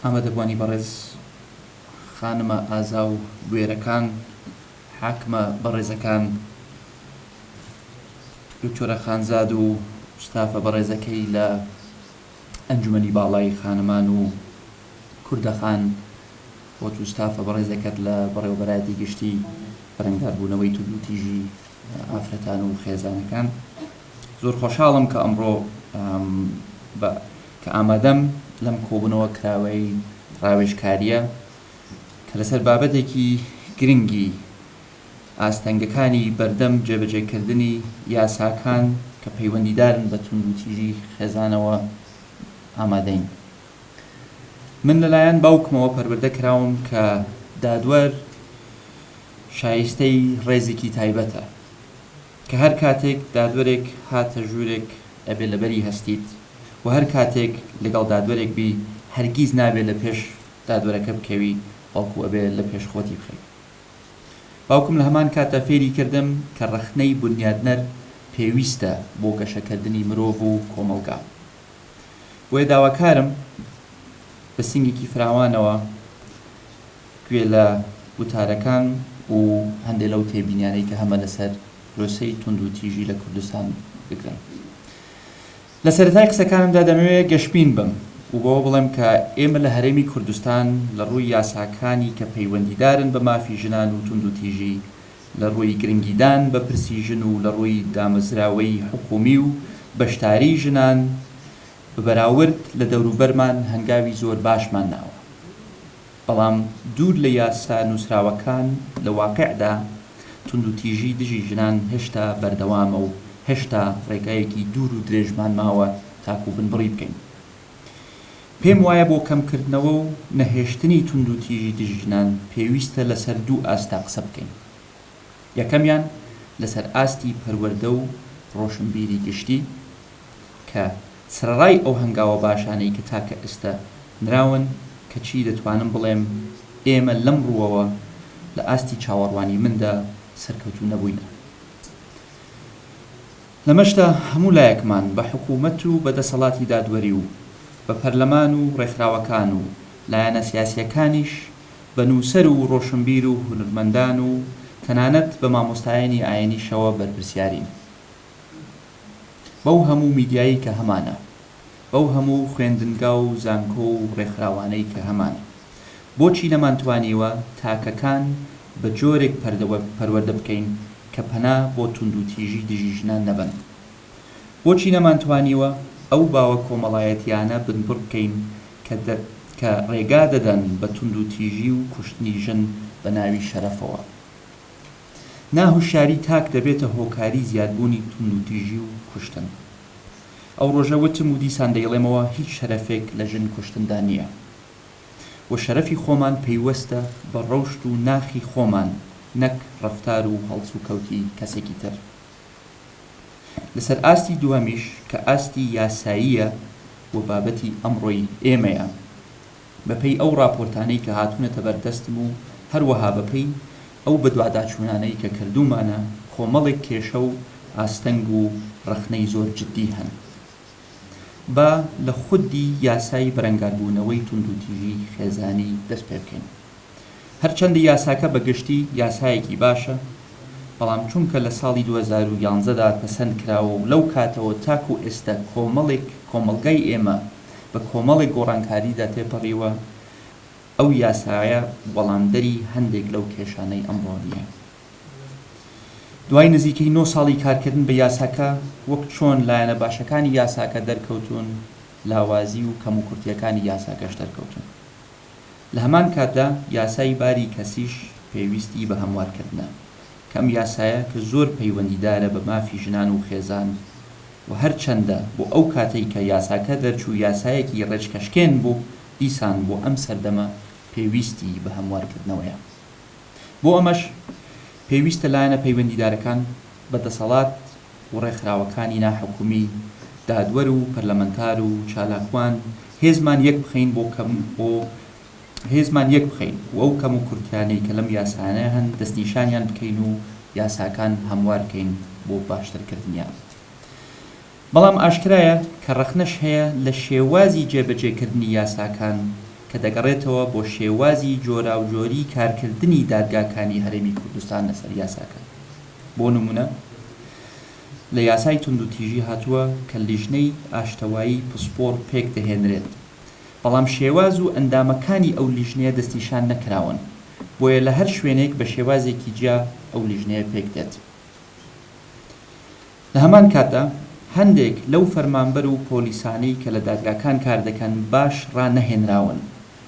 ئامادەبوانی بەڕێز خانمە ئازا و گوێرەکان، حاکمە بەڕێزەکان، دکتۆرە خانزاد و ستافە بەڕێزەکەی لە ئەنجومەنی باڵای خانمان و کوردەخان، بۆ تو ستافە بەڕێزەکەت لە بەڕێوەبەرایەتی گشتی بەرەنگاربوونەوەی تووتیژی ئافرەتان و خێزانەکان. زۆر خۆشحاڵم کە ئەمڕۆ کە ئامادەم لەم کۆبوونەوە کراوەی ڕاوێژکاریە کە لەسەر بابەتێکی گرنگی ئاستەنگەکانی بەردەم جێبەجێکردنی یاساکان کە پەیوەندیدارن بە تووتیژی خێزانەوە ئامادەین. من لەلایەن باوکمەوە پەروەردە کراوم کە دادوەر شایستەی ڕێزێکی تایبەتە کە هەر کاتێک دادوەرێک هاتە ژوورێک ئەبێ لەبەری هەستیت و هەر کاتێک لەگەڵ دادوەرێک بی هەرگیز نابێت لە پێش دادوەرەکە بکەوی، بەڵکو ئەبێ لە پێش خۆتی بخەیت. باوکم لە هەمان کاتە فێری کردم کە ڕەخنەی بنیادنەر پێویستە بۆ گەشەکردنی مرۆڤ و کۆمەلگا. بۆیە داواکارم بە سنگێکی فراوانەوە گوێ لە وتارەکان و هەندێک لەو تێبینیانەی کە هەمە لەسەر پرۆسەی تووتیژی لە کوردستان بگرن. لە سەرەتای قسەکانمدا دەمەوێت گەشتبین بم و بۆ بڵێم کە ئێمە لە هەرێمی کوردستان لە ڕووی یاساکانی کە پەیوەندیدارن بە مافی ژنان و تووتیژی، لە ڕووی گرنگیدان بە پرسی ژن و لە ڕووی دامەزراوەی حکومی و بەشداری ژنان بەراورد لە دەوروبەرمان هەنگاوی زۆر باشمان ناوە. بەڵام دوور لە یاسا نووسراوەکان لە واقعدا تووتیژی دژی ژنان هێشتا بەردەوامە و هێشتا ڕێگایەکی دوور و درێژمان ماوە تاکو بنبڕی بکەین. پێم وایە بۆ کەمکردنەوە و نەهێشتنی تووتیژی دژی ژنان پێویستە لەسەر دوو ئاستا قسە بکەین. یەکەمیان لەسەر ئاستی پەروەردە و ڕۆشنبیری گشتی کە سرەڕای ئەو هەنگاوە باشانەی کە تاکە ئێستا نراون کە چی دەتوانم بڵێم ئێمە لەم ڕووەوە لە ئاستی چاوەڕوانی مندا سەرکەوتوو نەبووینە. لەمەشتا هەموو لایەکمان بە حکوومەت و بەدەسەڵاتی دادوەری و بە پەرلەمان و ڕێکخراوەکان و لایەنە سیاسیەکانیش بە نووسەر و ڕۆشنبیر و هونەرمەندان و تەنانەت بە مامۆستایانی ئاینیشەوە بەرپرسیارین. بەو هەموو میدیایی کە هەمانە، بەو هەموو خوێندنگا و زانکۆ و ڕێکخراوانەی کە هەمانە، بۆچی نەمانتوانیوە تاکەکان بە جۆرێک پەروەردە بکەین کە پەنا بۆ تووتیژی دژی ژنان نەبن؟ بۆچی نەمانتوانیوە ئەو باوە کۆمەڵایەتیانە بنبڕ بکەین کە ڕێگا دەدەن بە تووتیژی و کوشتنی ژن بە ناوی شەرەفەوە؟ ناهوشیاری تاک دەبێتە هۆکاری زیادبوونی تووتیژی و کوشتن. ئەو ڕۆژە وتم و دیسان دەیڵێمەوە هیچ شەرەفێک لە ژن کوشتندا نییە و شەرەفی خۆمان پەیوەستە بە ڕەوشت و ناخی خۆمان، نەک ڕەفتار و هەڵس و کەوتی کەسێکی تر. لەسەر ئاستی دووەمیش کە ئاستی یاساییە و بابەتی ئەمڕۆی ئێمەیە، بەپەی ئەو راپۆرتانەی کە هاتوونەتە بەردەستم و هەروەها بەپەی ئەو بەدواداچوونانەی کە کردومانە، کۆمەڵێک کێشە و ئاستەنگ و ڕەخنەی زۆر جددی هەن. با لە خودی یاسای بەرەنگاربوونەوەی تووتیژی خێزانی دەست پێ بکەین. هەرچەندە یاساکە بەگشتی یاسایەکی باشە، بەڵام چونکە لە ساڵی 2011دا پەسەند کراوە و لەو کاتەوە تاکو ئێستا کۆمەلگای ئێمە بە کۆمەڵێک گۆڕانکاریدا تێپەڕیوە، ئەو یاسایە وەڵامدەری هەندێک لەو کێشانەی ئەمڕۆ نییە. دوای نزیکەی 9 ساڵی کارکردن بە یاساکە، وەک چۆن لایەنە باشەکانی یاساکە دەرکەوتون، لاوازی و کەم و کورتیەکانی یاساکەش دەرکەوتون. لە هەمان کاتدا یاسای باری کەسیش پێویستی بە هەموارکردنە، کەم یاسایە کە زۆر پەیوەندیدارە بە مافی ژنان و خێزان و هەرچەندە بۆ ئەو کاتەی کە یاساکە دەرچوو یاسایەکی ڕێچکەشکێن بوو، دیسان بۆ ئەم سەردەمە پێویستی بە هەموارکردنەوەیە. بۆ ئەمەش پێویستە لایەنە پەیوەندیدارەکان، بەدەسەڵات و ڕێکخراوەکانی ناحکومی، دادوەر و پەرلەمەنتار و چالاکوان هێزمان یەک بخەین و ئەو کەم و کورتیانەی کە لەم یاسانە هەن دەستنیشانیان بکەین و یاساکان هەموار بکەین بۆ باشترکردنیان. بەڵام ئاشکرایە کە ڕەخنەش هەیە لە شێوازی جێبەجێکردنی یاساکان کە دەگەڕێتەوە بۆ شێوازی جۆرا و جۆری کارکردنی دادگاکانی هەرێمی کوردستان لەسەر یاساکە. بۆ نمونە لە یاسای توندوتیژی هاتووە کە لیژنەی ئاشتەوایی پسپۆر پێک دەهێنرێت، بەڵام شێواز و ئەندامەکانی ئەو لیژنەیە دەستیشان نەکراون، بۆیە لە هەر شوێنێک بە شێوازێکی جیا ئەو لیژنەیە پێک دێت. لە هەمان کاتدا هەندێک لەو فەرمانبەر و پۆلیسانەی کە لە دادگاکان کار دەکەن باش ڕانەهێنراون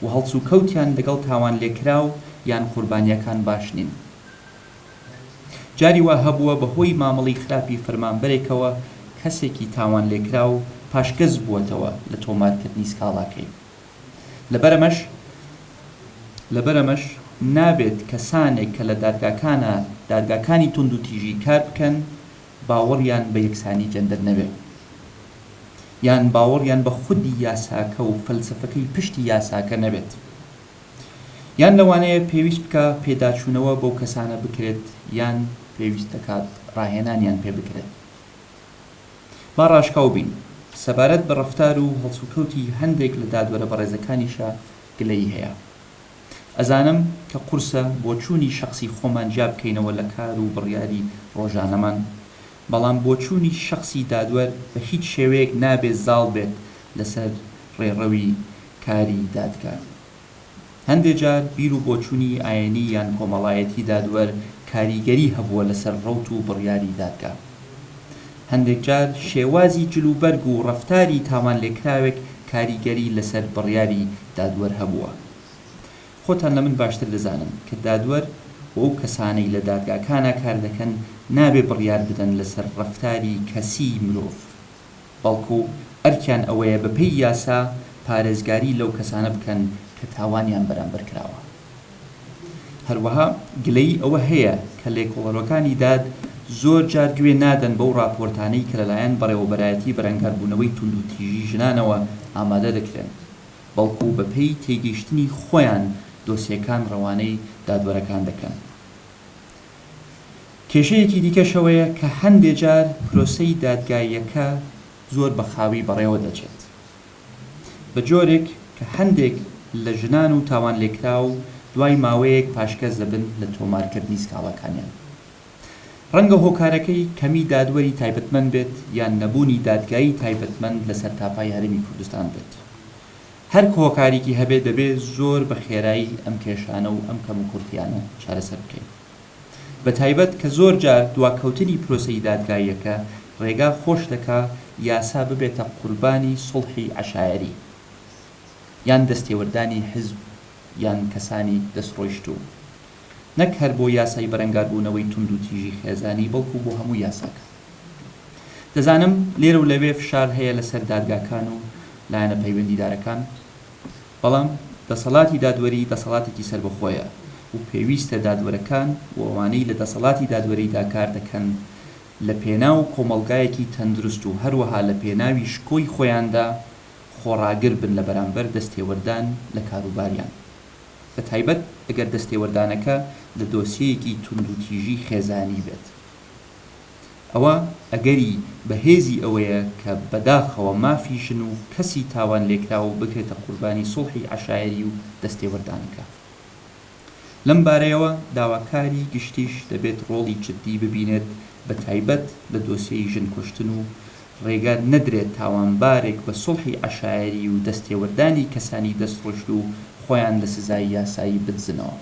و هەڵس و کەوتیان لەگەڵ تاوان لێکراو یان قوربانیەکان باش نین. جاری وا هەبووە بەهۆی مامەڵی خراپی فەرمانبەرێکەوە کەسێکی تاوان لێکراو پاشگەز بووەتەوە لە تۆمارکردنی سکاڵاکەی. لەبەرەمەش نابێت کەسانێک کە لە دادگاکانی توندوتیژی کار بکەن باوەڕیان بە یەکسانی جەندەر نەبێت، یان باوەڕیان بە خودی یاساکە و فەلسەفەکەی پشتی یاساکە نەبێت، یان لەوانەیە پێویست بکە پێداچوونەوە بەو کەسانە بکرێت یان پێویست دەکات ڕاهێنانیان پێ بکرێت. با ڕاشکاو بین سەبارەت بە ڕەفتار و هەڵسوکەوتی هەندێک لە دادوەرە بەڕێزەکانیشە گلەیی هەیە. ئەزانم کە قورسە بۆ چوونی شخصی خۆمان جا بکەینەوە لە کار و بڕیاری ڕۆژانەمان، بەڵام بۆ چوونی شخصی دادوەر بە هیچ شێوەیەک نابێت زاڵ بێت لەسەر ڕێڕەوی کاری دادگا. هەندێک جار بیر و بۆچوونی ئاینی یان کۆمەڵایەتی دادوەر کاریگەری هەبووە لەسەر ڕەوت و بڕیاری دادگا. هەندێک جار شێوازی جلوبەرگ و ڕەفتاری تاوان لێکراوێک کاریگەری لەسەر بڕیاری دادوەر هەبووە. خۆتان لە من باشتر دەزانن کە دادوەر بۆ ئەو کەسانەی لە دادگاکانە کار دەکەن نابێ بڕیار بدەن لەسەر ڕەفتاری کەسی مرۆڤ، بەڵکو ئەرکیان ئەوەیە بەپێی یاسا پارێزگاری لەو کەسانە بکەن کە تاوانیان بەرامبەر کراوە. هەروەها گلەی ئەوە هەیە کە لێکۆڵەرەکانی داد زۆر جار گوێ نادەن بەو راپۆرتانەی کە لەلایەن بەڕێوەبەرایەتی بەرەنگاربوونەوەی توندوتیژی ژنانەوە ئامادە دەکرێن، بەڵکو بەپێی تێگەیشتنی خۆیان دۆسیەکان ڕەوانەی دادوەرەکان دەکەن. کێشەیەکی دیکەشەوەیە کە هەندێک جار پرۆسەی دادگاییەکە زۆر بەخاوی بەڕێوە دەچێت، بە جۆرێک کە هەندێک لە ژنان و تاوان لێکراو دوای ماوەیەک پاشگەز دەبن لە تۆمارکردنی سکاڵاکانیان. ڕەنگە هۆکارەکەی کەمی دادوەری تایبەتمەند بێت یان نەبوونی دادگایی تایبەتمەند لەسەر تاپای هەرێمی کوردستان بێت. هەر هۆکارێکی هەبێت دەبێت زۆر بە خێرایی ئەم کێشانە و ئەم کەم و کورتیانە چارەسەر بکەین. بە تایبەت کە زۆر جار دواکەوتنی پرۆسەی دادگاییەکە ڕێگا خۆش دەکا یاسا ببێتە قوربانی سڵحی عەشایری یان دەستێوەردانی حزب یان کەسانی دەستڕۆیشتوو، نەک هەر بۆ یاسای بەرەنگاربوونەوەی توندوتیژی خێزانی بەڵکو بۆ هەموو یاساکە. دەزانم لێرە و لەوێ فشار هەیە لەسەر دادگاکان و لایەنە پەیوەندیدارەکان، بەڵام دەسەڵاتی دادوەری دەسەڵاتێکی سەربەخۆیە و پێویستە دادوەرەکان و ئەوانەی لە دەسەڵاتی دادوەریدا کار دەکەن لە پێناو کۆمەڵگایەکی تەندروست و هەروەها لە پێناوی شکۆی خۆیاندا خۆڕاگر بن لە بەرامبەر دەستێوەردان لە کاروباریان، بە تایبەت ئەگەر دەستێوەردانەکە لە دۆسیەیەکی توندوتیژی خێزانی بێت. ئەوە ئەگەری بەهێزی ئەوەیە کە بەداخەوە مافی ژن و کەسی تاوان لێکراوە بکرێتە قوربانی سڵحی عەشایری و دەستێوەردانەکە. لەم بارەیەوە داواکاری گشتیش دەبێت ڕۆڵی جدی ببینێت، بە تایبەت لە دۆسیەی ژن کوشتن و ڕێگا نەدرێت تاوانبارێک بە سڵحی عەشایری و دەستێوەردانی کەسانی دەستڕۆشت و خۆیان لە سزای یاسایی بدزنەوە.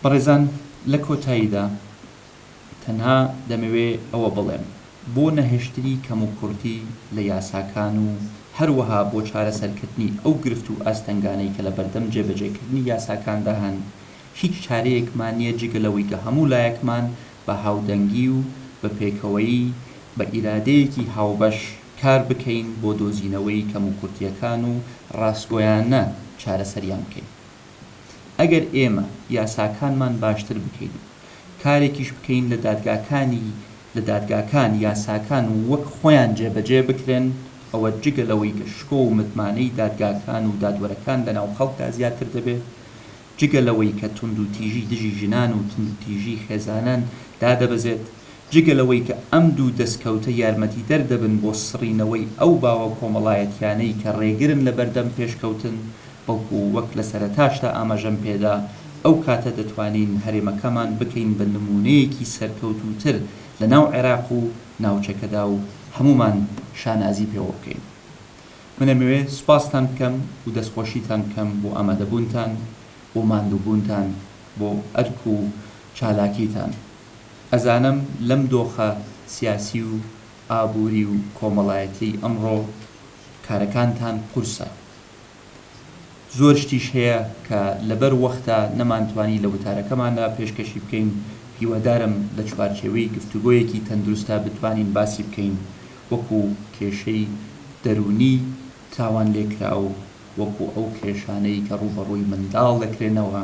بەڕێزان، لە کۆتاییدا تەنها دەمەوێ ئەوە بڵێم بۆ نەهێشتنی کەم و کورتی لە یاساکان و هەروەها بۆ چارەسەرکردنی ئەو گرفت و ئاستەنگانەی کە لە بەردەم جێبەجێکردنی یاساکاندا هەن، هیچ چارەیەکمان نییە جگەلەوەی کە هەموو لایەکمان بە هاودەنگی و بە پێکەوەیی بە ئیرادەیەکی هاوبەش کار بکەین بۆ دۆزینەوەی کەم و کورتیەکان و ڕاستگۆیانە چارەسەریان بکەین. ئەگەر ئێمە یاساکانمان باشتر بکەین و کارێکیش بکەین لە دادگاکان یاساکان وەک خۆیان جێبەجێ بکرێن، ئەوە جگەلەوەی کە شکۆ و متمانەی دادگاکان و دادوەرەکان لەناو خەڵکدا زیاتر دەبێت، جگەلەوەی کە توندوتیژی دژی ژنان و توندوتیژی خێزانان دادەبەزێت، جگەلەوەی کە ئەم دوو دەستکەوتە یارمەتی دەردەبن بۆ سڕینەوەی ئەو باوە کۆمەڵایەتیانەی کە ڕێگرن لە بەردەم پێشکەوتن، بەڵکو وەک لە سەرەتاشدا ئاماژەم پێدا ئەو کاتە دەتوانین هەرێمەکەمان بکەین بە نمونەیەکی سەرکەوتوتر لە ناو عێراق و ناوچەکەدا و هەمومان شانازی پێوە بکەین. منەمەوێت سوپاستان بکەم و دەستخۆشیتان بکەم بۆ ئامادەبوونتان، بۆ ماندووبوونتان، بۆ ئەرک و چالاکیتان. ئەزانم لەم دۆخە سیاسی و ئابووری و کۆمەڵایەتی ئەمڕۆ کارەکانتان قورسە. زۆر شتیش هەیە کە لەبەر وەختە نەمانتوانی لە وتارەکەماندا پێشکەشی بکەین. هیوادارم لە چوارچێوەی گفتوگۆیەکی تەندروستە بتوانین باسی بکەین، وەکو کێشەی دەرونی تاوان لێکرا و وەکو ئەو کێشانەی کە ڕوبەڕووی منداڵ دەکرێنەوە،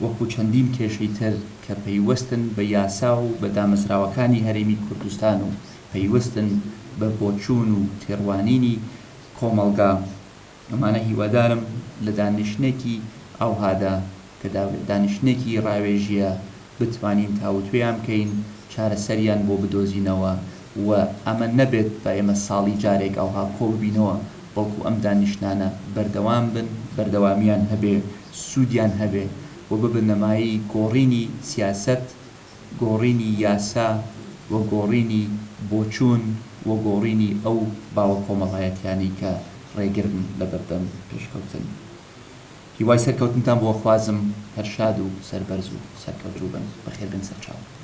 وەکو چەندین کێشەی تر کە پەیوەستن بە یاسا و بە دامەزراوەکانی هەرێمی کوردستان و پەیوەستن بە بۆچوون و تێڕوانینی کۆمەڵگا. ئەمانە هیوادارم لە دانیشتێکی ئەوهادا کە دانیشتێکی ڕاوێژیە بتوانین تاوتوێیان بکەین، چارەسەریان بۆ بدۆزینەوە و ئەمە نەبێت بە ئێمە ساڵی جارێک ئەوها کۆبینەوە، بەڵکو ئەم دانیشتانە بەردەوام بن، بەردەوامیان هەبێ، سوودیان هەبێ و ببن نەمایی گۆڕینی سیاسەت، گۆڕینی یاسا و گۆڕینی بۆچوون و گۆڕینی ئەو باوە کۆمەڵایەتیانی کە ڕێگرن لە بەردەم پێشکەوتن. هیوای سەرکەوتنتان بۆ خوازم، هەر شاد و سەربەرز و سەرکەوتوو بن، بەخێر بن سەرچاو.